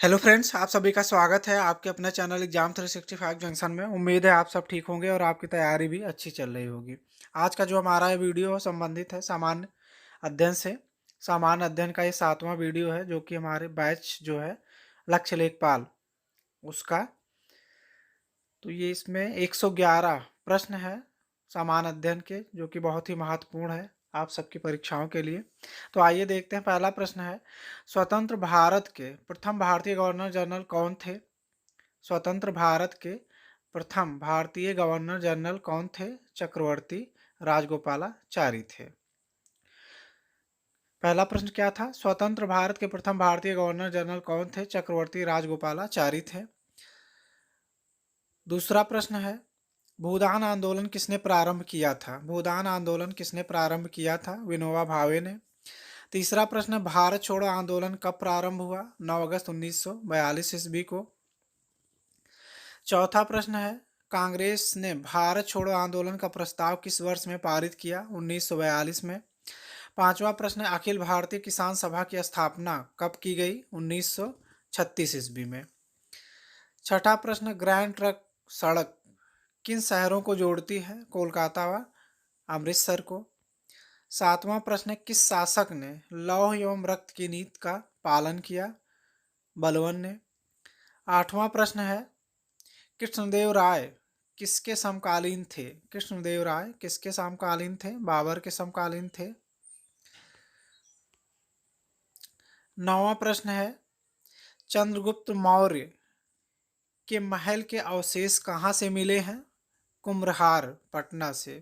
Hello friends, आप सभी का स्वागत है आपके अपने चैनल एग्जाम 365 जंक्शन में। उम्मीद है आप सब ठीक होंगे और आपकी तैयारी भी अच्छी चल रही होगी। आज का जो हमारा ये वीडियो संबंधित है सामान्य अध्ययन से। सामान्य अध्ययन का ये 7वां वीडियो है जो कि हमारे बैच जो है लक्ष्य लेखपाल उसका। तो ये इसमें 111 प्रश्न है सामान्य अध्ययन के, जो कि बहुत ही महत्वपूर्ण है आप सबकी परीक्षाओं के लिए। तो आइए देखते हैं। पहला प्रश्न है, स्वतंत्र भारत के प्रथम भारतीय गवर्नर जनरल कौन थे? स्वतंत्र भारत के प्रथम भारतीय गवर्नर जनरल कौन थे? चक्रवर्ती राजगोपालाचारी थे। पहला प्रश्न क्या था? स्वतंत्र भारत के प्रथम भारतीय गवर्नर जनरल कौन थे? चक्रवर्ती राजगोपालाचारी थे। दूसरा प्रश्न है, भूदान आंदोलन किसने प्रारंभ किया था? भूदान आंदोलन किसने प्रारंभ किया था? विनोबा भावे ने। तीसरा प्रश्न, भारत छोड़ो आंदोलन कब प्रारंभ हुआ? 9 अगस्त 1942 ईस्वी को। चौथा प्रश्न है, कांग्रेस ने भारत छोड़ो आंदोलन का प्रस्ताव किस वर्ष में पारित किया? 1942 में। पांचवा प्रश्न है, अखिल भारतीय किसान सभा की स्थापना कब की गई? 1936 ईस्वी में। छठा प्रश्न, ग्रैंड ट्रंक सड़क किन शहरों को जोड़ती है? कोलकाता व अमृतसर को। सातवां प्रश्न है, किस शासक ने लौह एवं रक्त की नीति का पालन किया? बलबन ने। आठवां प्रश्न है, कृष्णदेव राय किसके समकालीन थे? कृष्णदेव राय किसके समकालीन थे? बाबर के समकालीन थे। नौवां प्रश्न है, चंद्रगुप्त मौर्य के महल के अवशेष कहाँ से मिले हैं? कुम्भरहार, पटना से।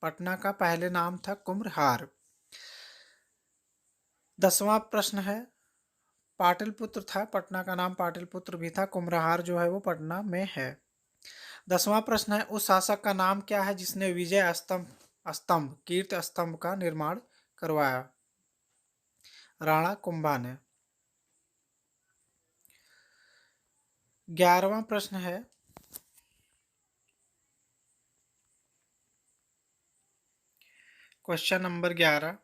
पटना का पहले नाम था कुम्भरहार। 10वां प्रश्न है, पाटलिपुत्र था, पटना का नाम पाटलिपुत्र भी था, कुम्भरहार जो है वो पटना में है। 10वां प्रश्न है, उस शासक का नाम क्या है जिसने विजय स्तंभ कीर्ति स्तंभ का निर्माण करवाया? राणा कुंभा ने। 11वां प्रश्न है, क्वेश्चन नंबर 11,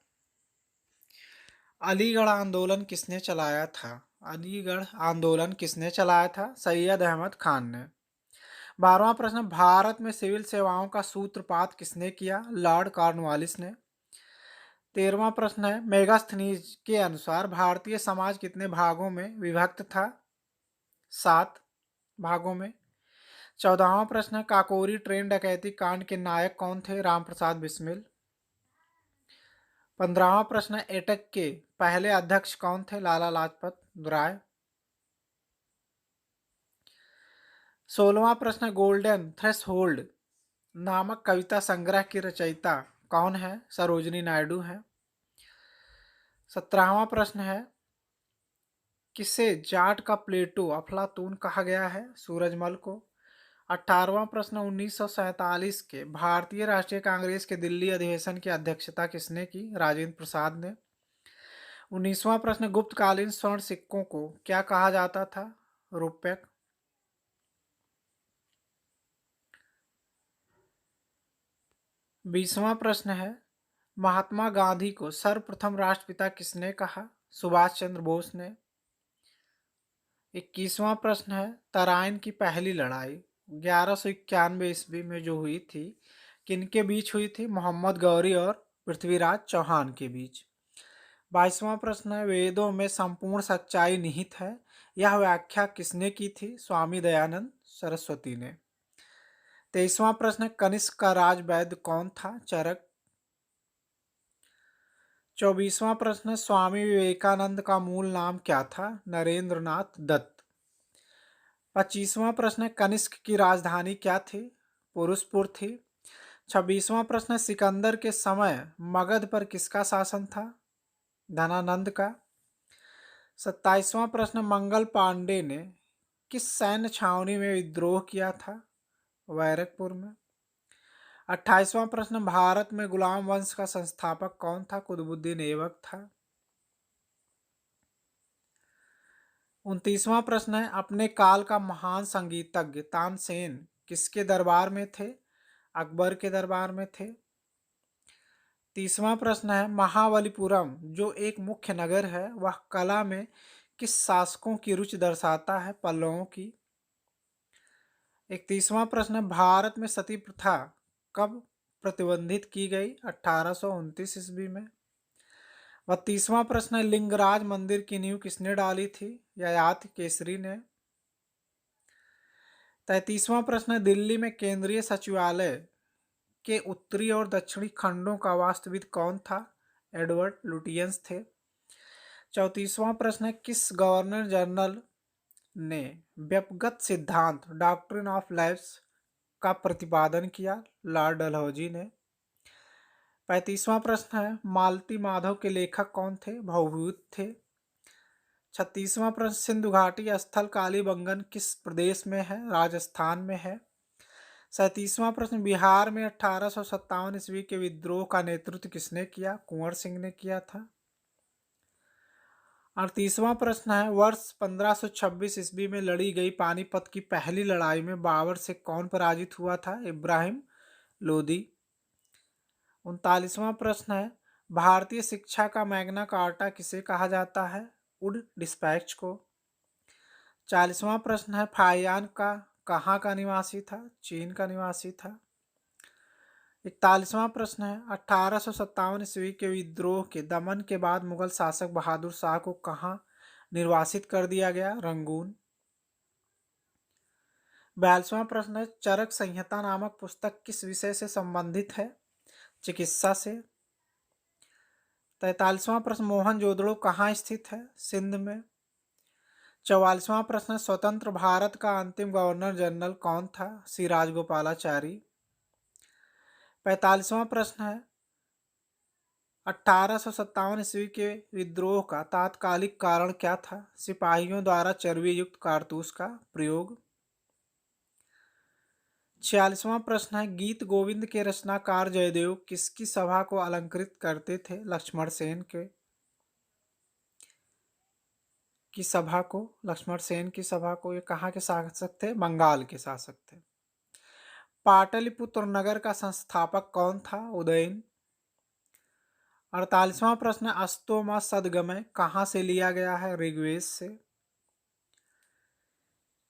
अलीगढ़ आंदोलन किसने चलाया था? अलीगढ़ आंदोलन किसने चलाया था? सैयद अहमद खान ने। 12वां प्रश्न, भारत में सिविल सेवाओं का सूत्रपात किसने किया? लॉर्ड कॉर्नवालिस ने। 13वां प्रश्न है, मेगास्थनीज के अनुसार भारतीय समाज कितने भागों में विभक्त था? 7 भागों में। 14वां प्रश्न है, काकोरी ट्रेन डकैती कांड के नायक कौन थे? रामप्रसाद बिस्मिल। 15वां प्रश्न है, एटक के पहले अध्यक्ष कौन थे? लाला लाजपत राय। 16वां प्रश्न है, गोल्डन थ्रेशोल्ड नामक कविता संग्रह की रचयिता कौन है? सरोजिनी नायडू है। 17वां प्रश्न है, किसे जाट का प्लेटो अफलातून कहा गया है? सूरजमल को। 18वां प्रश्न, 1947 के भारतीय राष्ट्रीय कांग्रेस के दिल्ली अधिवेशन की अध्यक्षता किसने की? राजेंद्र प्रसाद ने। 19वां प्रश्न, गुप्तकालीन स्वर्ण सिक्कों को क्या कहा जाता था? रुपयक। 20वां प्रश्न है, महात्मा गांधी को सर्वप्रथम राष्ट्रपिता किसने कहा? सुभाष चंद्र बोस ने। 21वां प्रश्न है, तराइन की पहली लड़ाई 1191 ईस्वी में जो हुई थी, किनके बीच हुई थी? मोहम्मद गौरी और पृथ्वीराज चौहान के बीच। 22वां प्रश्न है, वेदों में संपूर्ण सच्चाई निहित है, यह व्याख्या किसने की थी? स्वामी दयानंद सरस्वती ने। 23वां प्रश्न है, कनिष्क का राज वैद्य कौन था? चरक। 24वां प्रश्न, स्वामी विवेकानंद का मूल नाम क्या था? नरेंद्र नाथ दत्त। 25वां प्रश्न, कनिष्क की राजधानी क्या थी? पुरुषपुर थी। 26वां प्रश्न, सिकंदर के समय मगध पर किसका शासन था? धनानंद का। 27वां प्रश्न, मंगल पांडे ने किस सैन्य छावनी में विद्रोह किया था? बैरकपुर में। 28वां प्रश्न, भारत में गुलाम वंश का संस्थापक कौन था? कुतुबुद्दीन ऐबक था। 29वां प्रश्न है, अपने काल का महान संगीतज्ञ तानसेन किसके दरबार में थे? अकबर के दरबार में थे। 30वां प्रश्न है, महाबलीपुरम जो एक मुख्य नगर है, वह कला में किस शासकों की रुचि दर्शाता है? पल्लवों की। 31वां प्रश्न है, भारत में सती प्रथा कब प्रतिबंधित की गई? 1829 ईस्वी में। 32वां प्रश्न है, लिंगराज मंदिर की नींव किसने डाली थी? ययाति केसरी ने। 33वां प्रश्न है, दिल्ली में केंद्रीय सचिवालय के उत्तरी और दक्षिणी खंडों का वास्तुविद कौन था? एडवर्ड लुटियंस थे। 34वां प्रश्न है, किस गवर्नर जनरल ने व्यक्तिगत सिद्धांत डॉक्ट्रिन ऑफ लैब्स का प्रतिपादन किया? लॉर्ड डलहौजी ने। 35वां प्रश्न है, मालती माधव के लेखक कौन थे? भवभूत थे। 36वां प्रश्न, सिंधु घाटी स्थल कालीबंगन किस प्रदेश में है? राजस्थान में है। 37वां प्रश्न, बिहार में 1857 ईस्वी के विद्रोह का नेतृत्व किसने किया? कुंवर सिंह ने किया था। 38वां प्रश्न है, वर्ष 1526 ईस्वी में लड़ी गई पानीपत की पहली लड़ाई में बाबर से कौन पराजित हुआ था? इब्राहिम लोदी। 39वां प्रश्न है, भारतीय शिक्षा का मैग्ना कार्टा किसे कहा जाता है? वुड डिस्पैच को। 40वां प्रश्न है, फाहियान का कहाँ का निवासी था? चीन का निवासी था। 41वां प्रश्न है, 1857 ईस्वी के विद्रोह के दमन के बाद मुगल शासक बहादुर शाह को कहाँ निर्वासित कर दिया गया? रंगून। 42वां प्रश्न है, चरक संहिता नामक पुस्तक किस विषय से संबंधित है? चिकित्सा से। 43वां प्रश्न, मोहनजोदड़ो कहाँ स्थित है? सिंध में। 44वां प्रश्न, स्वतंत्र भारत का अंतिम गवर्नर जनरल कौन था? श्री राजगोपालाचारी। 45वां प्रश्न है, 1857 ईस्वी के विद्रोह का तात्कालिक कारण क्या था? सिपाहियों द्वारा चर्बी युक्त कारतूस का प्रयोग। 46वां प्रश्न है, गीत गोविंद के रचनाकार जयदेव किसकी सभा को अलंकृत करते थे? लक्ष्मण सेन के की सभा को। लक्ष्मण सेन की सभा को। ये कहाँ के शासक थे? बंगाल के शासक थे। पाटलिपुत्र नगर का संस्थापक कौन था? उदयन। 48वां प्रश्न, अस्तोमा सदगमय कहाँ से लिया गया है? ऋग्वेद से।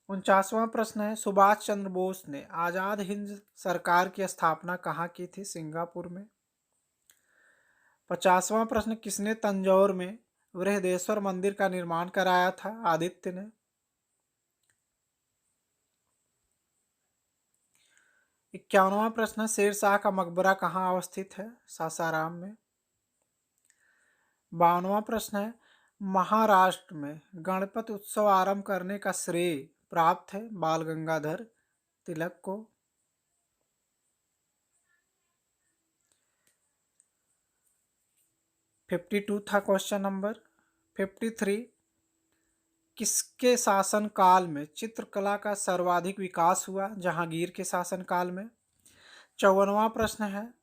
49वां प्रश्न है, सुभाष चंद्र बोस ने आजाद हिंद सरकार की स्थापना कहाँ की थी? सिंगापुर में। 50वां प्रश्न, किसने तंजौर में बृहदेश्वर मंदिर का निर्माण कराया था? आदित्य ने। 51वां प्रश्न, शेरशाह का मकबरा कहाँ अवस्थित है? सासाराम में। 52वां प्रश्न है, महाराष्ट्र में गणपति उत्सव आरंभ करने का श्रेय प्राप्त है बाल गंगाधर तिलक को। 52 था क्वेश्चन नंबर। 53, किसके शासन काल में चित्रकला का सर्वाधिक विकास हुआ? जहांगीर के शासन काल में। 54वां प्रश्न है,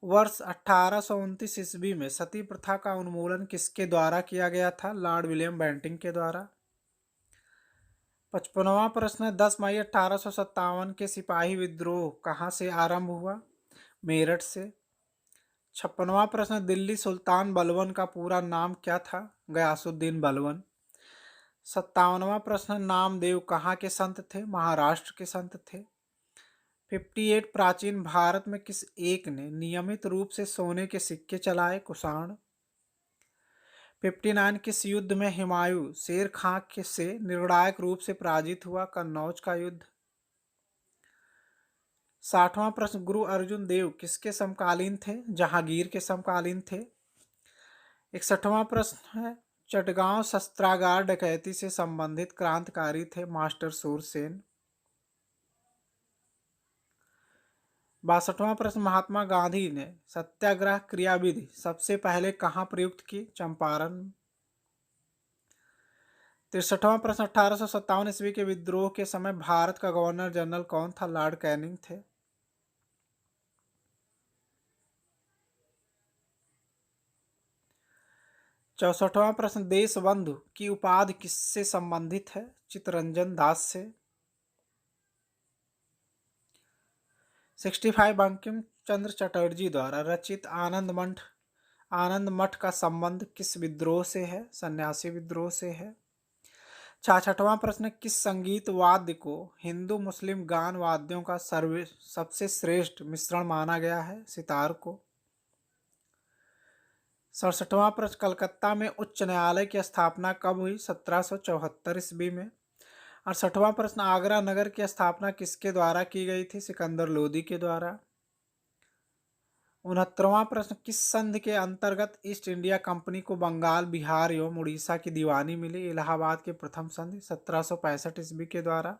वर्ष 1829 ईस्वी में सती प्रथा का उन्मूलन किसके द्वारा किया गया था? लॉर्ड विलियम बेंटिंक के द्वारा। 55वां प्रश्न है, 10 मई 1857 के सिपाही विद्रोह कहाँ से आरंभ हुआ? मेरठ से। 56वां प्रश्न, दिल्ली सुल्तान बलबन का पूरा नाम क्या था? गयासुद्दीन बलबन। 57वां प्रश्न, नामदेव कहाँ के संत थे? महाराष्ट्र के संत थे। 58, प्राचीन भारत में किस एक ने नियमित रूप से सोने के सिक्के चलाए? कुषाण। 59, किस युद्ध में हुमायूं शेर खां से निर्णायक रूप से पराजित हुआ? कन्नौज का युद्ध। 60वां प्रश्न, गुरु अर्जुन देव किसके समकालीन थे? जहांगीर के समकालीन थे। 61वां प्रश्न है, चटगांव शस्त्रागार डकैती से संबंधित क्रांतिकारी थे? मास्टर सूरसेन। 62वां प्रश्न, महात्मा गांधी ने सत्याग्रह क्रियाविधि सबसे पहले कहाँ प्रयुक्त की? चंपारण। 63वां प्रश्न, 1857 ईस्वी के विद्रोह के समय भारत का गवर्नर जनरल कौन था? लॉर्ड कैनिंग थे। 64वां प्रश्न, देशबंधु की उपाधि किससे संबंधित है? चित्तरंजन दास से। 65, बंकिम चंद्र चटर्जी द्वारा रचित आनंद मठ का संबंध किस विद्रोह से है? सन्यासी विद्रोह से है। 66वां प्रश्न, किस संगीत वाद्य को हिंदू मुस्लिम गान वाद्यों का सर्वे सबसे श्रेष्ठ मिश्रण माना गया है? सितार को। 67वां प्रश्न, कलकत्ता में उच्च न्यायालय की स्थापना कब हुई? 1774 ईस्वी में। 68वां प्रश्न, आगरा नगर की स्थापना किसके द्वारा की गई थी? सिकंदर लोदी के द्वारा। 69वां प्रश्न, किस संधि के अंतर्गत ईस्ट इंडिया कंपनी को बंगाल, बिहार एवं उड़ीसा की दीवानी मिली? इलाहाबाद के प्रथम संधि 1765 ईस्वी के द्वारा।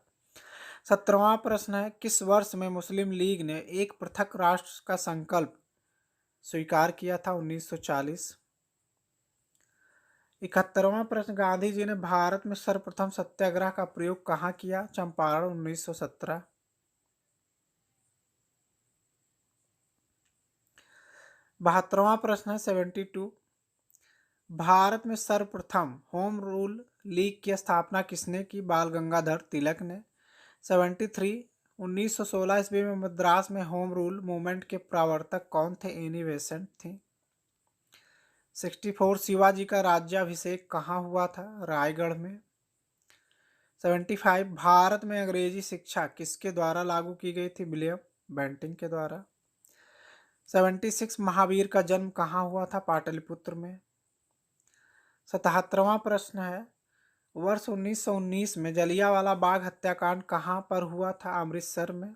70वां प्रश्न है, किस वर्ष में मुस्लिम लीग ने एक पृथक राष्ट्र का संकल्प स्वीकार किया था? 1940। 71वां प्रश्न, गांधी जी ने भारत में सर्वप्रथम सत्याग्रह का प्रयोग कहाँ किया? चंपारण 1917। 72वां प्रश्न है 72, भारत में सर्वप्रथम होम रूल लीग की स्थापना किसने की? बाल गंगाधर तिलक ने। 73, 1916 ईस्वी में मद्रास में होम रूल मूवमेंट के प्रवर्तक कौन थे? एनी बेसेंट थी। 64, शिवाजी का राज्याभिषेक कहाँ हुआ था? रायगढ़ में। 75, भारत में अंग्रेजी शिक्षा किसके द्वारा लागू की गई थी? विलियम बेंटिंक के द्वारा। 76, महावीर का जन्म कहाँ हुआ था? पाटलिपुत्र में। 77वां प्रश्न है, वर्ष 1919 में जलियांवाला बाग हत्याकांड कहाँ पर हुआ था? अमृतसर में।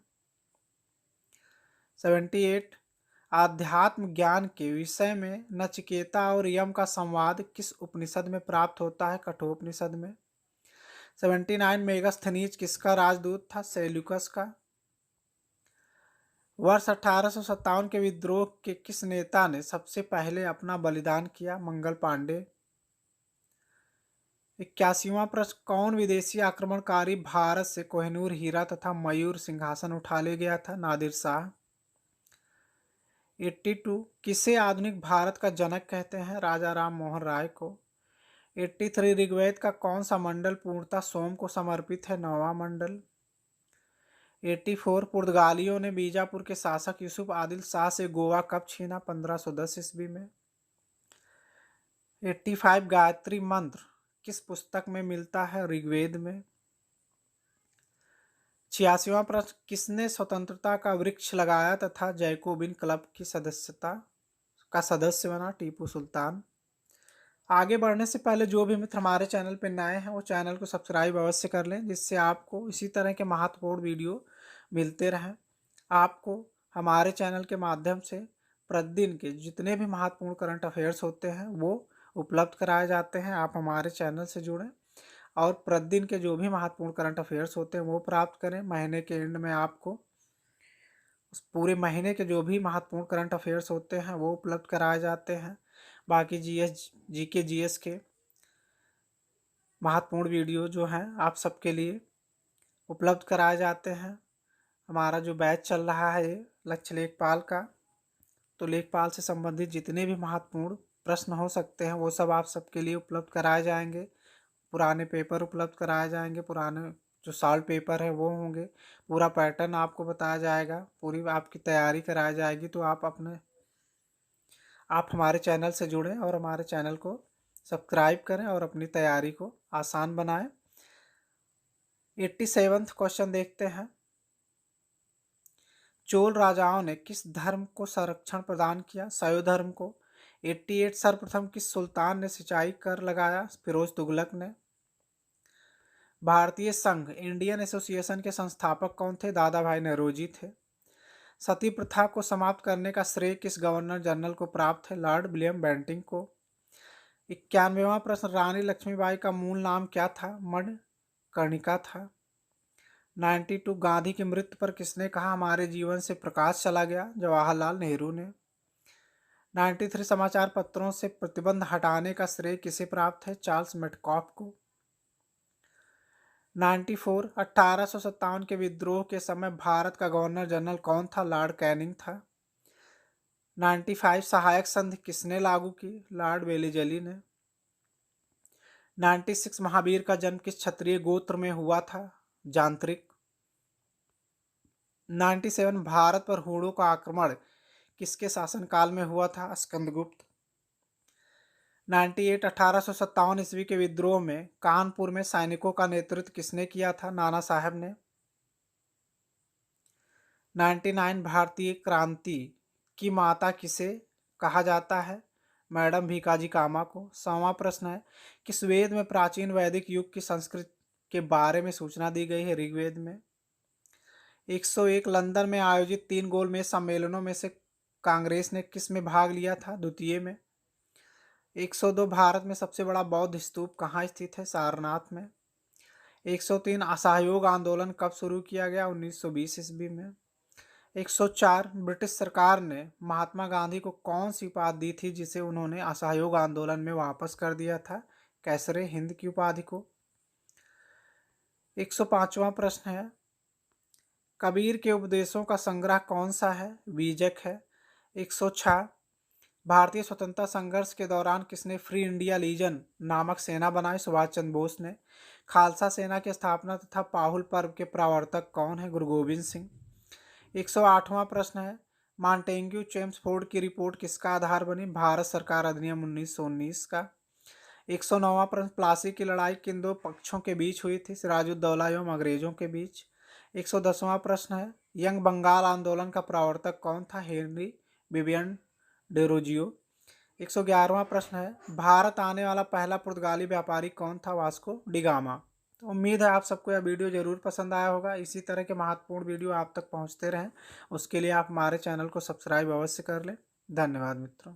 78, आध्यात्म ज्ञान के विषय में नचिकेता और यम का संवाद किस उपनिषद में प्राप्त होता है? कठोपनिषद में। 79, मेगास्थनीज किसका राजदूत था? सेल्यूकस का। वर्ष 1857 के विद्रोह के किस नेता ने सबसे पहले अपना बलिदान किया? मंगल पांडे। 81वां प्रश्न, कौन विदेशी आक्रमणकारी भारत से कोहिनूर हीरा तथा मयूर सिंहासन उठा ले गया था? नादिर शाह। 82, किसे आधुनिक भारत का जनक कहते हैं? राजा राम मोहन राय को। 83, ऋग्वेद का कौन सा मंडल पूर्णतः सोम को समर्पित है? 9वां मंडल। 84, पुर्तगालियों ने बीजापुर के शासक यूसुफ आदिल शाह से गोवा कब छीना? 1510 ईस्वी में। 85, गायत्री मंत्र किस पुस्तक में मिलता है? ऋग्वेद में। 86वां प्रश्न, किसने स्वतंत्रता का वृक्ष लगाया तथा जैकोबिन क्लब की सदस्यता का सदस्य बना? टीपू सुल्तान। आगे बढ़ने से पहले जो भी मित्र हमारे चैनल पर नए हैं वो चैनल को सब्सक्राइब अवश्य कर लें, जिससे आपको इसी तरह के महत्वपूर्ण वीडियो मिलते रहें। आपको हमारे चैनल के माध्यम से प्रतिदिन के जितने भी महत्वपूर्ण करंट अफेयर्स होते हैं वो उपलब्ध कराए जाते हैं। आप हमारे चैनल से जुड़ें और प्रतिदिन के जो भी महत्वपूर्ण करंट अफेयर्स होते हैं वो प्राप्त करें। महीने के एंड में आपको उस पूरे महीने के जो भी महत्वपूर्ण करंट अफेयर्स होते हैं वो उपलब्ध कराए जाते हैं। बाकी जीके जीएस के महत्वपूर्ण वीडियो जो हैं आप सबके लिए उपलब्ध कराए जाते हैं। हमारा जो बैच चल रहा है ये लक्ष्य लेखपाल का, तो लेखपाल से संबंधित जितने भी महत्वपूर्ण प्रश्न हो सकते हैं वो सब आप सबके लिए उपलब्ध कराए जाएंगे। पुराने पेपर उपलब्ध कराए जाएंगे, पुराने जो सॉल्व पेपर है वो होंगे, पूरा पैटर्न आपको बताया जाएगा, पूरी आपकी तैयारी कराई जाएगी। तो आप हमारे चैनल से जुड़ें और हमारे चैनल को सब्सक्राइब करें और अपनी तैयारी को आसान बनाएं। 87वां क्वेश्चन देखते हैं, चोल राजाओं ने किस धर्म को संरक्षण प्रदान किया? शैव धर्म को। 88, सर्वप्रथम किस सुल्तान ने सिंचाई कर लगाया? फिरोज तुगलक ने। भारतीय संघ इंडियन एसोसिएशन के संस्थापक कौन थे? दादा भाई नौरोजी थे। सती प्रथा को समाप्त करने का श्रेय किस गवर्नर जनरल को प्राप्त है? लॉर्ड विलियम बेंटिंक को। 91वां प्रश्न, रानी लक्ष्मीबाई का मूल नाम क्या था? मणिकर्णिका था। 92, गांधी की मृत्यु पर किसने कहा हमारे जीवन से प्रकाश चला गया? जवाहरलाल नेहरू ने। 93, समाचार पत्रों से प्रतिबंध हटाने का श्रेय किसे प्राप्त है? चार्ल्स मेडकॉफ को। 94, 1857 के विद्रोह के समय भारत का गवर्नर जनरल कौन था? लॉर्ड कैनिंग था। 95, सहायक संधि किसने लागू की? लॉर्ड वेलेजली ने। 96, महावीर का जन्म किस क्षत्रिय गोत्र में हुआ था? जानत्रिक। 97, भारत पर हूणों का आक्रमण किसके शासनकाल में हुआ था? स्कंदगुप्त। 98 1857 ईस्वी के विद्रोह में कानपुर में सैनिकों का नेतृत्व किसने किया था? नाना साहब ने। 99 भारतीय क्रांति की माता किसे कहा जाता है? मैडम भीकाजी कामा को। 100वां प्रश्न है, किस वेद में प्राचीन वैदिक युग की संस्कृति के बारे में सूचना दी गई है? ऋग्वेद में। 101 लंदन में आयोजित 3 गोलमेज सम्मेलनों में से कांग्रेस ने किस में भाग लिया था? द्वितीय में। 102 भारत में सबसे बड़ा बौद्ध स्तूप कहाँ स्थित है? सारनाथ में। 103 असहयोग आंदोलन कब शुरू किया गया? 1920 ईस्वी में। 104 ब्रिटिश सरकार ने महात्मा गांधी को कौन सी उपाधि दी थी जिसे उन्होंने असहयोग आंदोलन में वापस कर दिया था? कैसरे हिंद की उपाधि को। 105वां प्रश्न है, कबीर के उपदेशों का संग्रह कौन सा है? बीजक है। 106 भारतीय स्वतंत्रता संघर्ष के दौरान किसने फ्री इंडिया लीजन नामक सेना बनाई? सुभाष चंद्र बोस ने। खालसा सेना की स्थापना तथा पाहुल पर्व के प्रवर्तक कौन है? गुरु गोविंद सिंह। 108वां प्रश्न है, मॉन्टेग्यू चेम्सफोर्ड की रिपोर्ट किसका आधार बनी? भारत सरकार अधिनियम 1919 का। 109वां प्रश्न, प्लासी की लड़ाई किन दो पक्षों के बीच हुई थी? सिराजुद्दौला एवं अंग्रेजों के बीच। 110वां प्रश्न है, यंग बंगाल आंदोलन का प्रवर्तक कौन था? Henry Vivian Derozio. 111वां प्रश्न है, भारत आने वाला पहला पुर्तगाली व्यापारी कौन था? Vasco da Gama. तो उम्मीद है आप सबको यह वीडियो जरूर पसंद आया होगा। इसी तरह के महत्वपूर्ण वीडियो आप तक पहुंचते रहें, उसके लिए आप हमारे चैनल को सब्सक्राइब अवश्य कर लें। धन्यवाद मित्रों।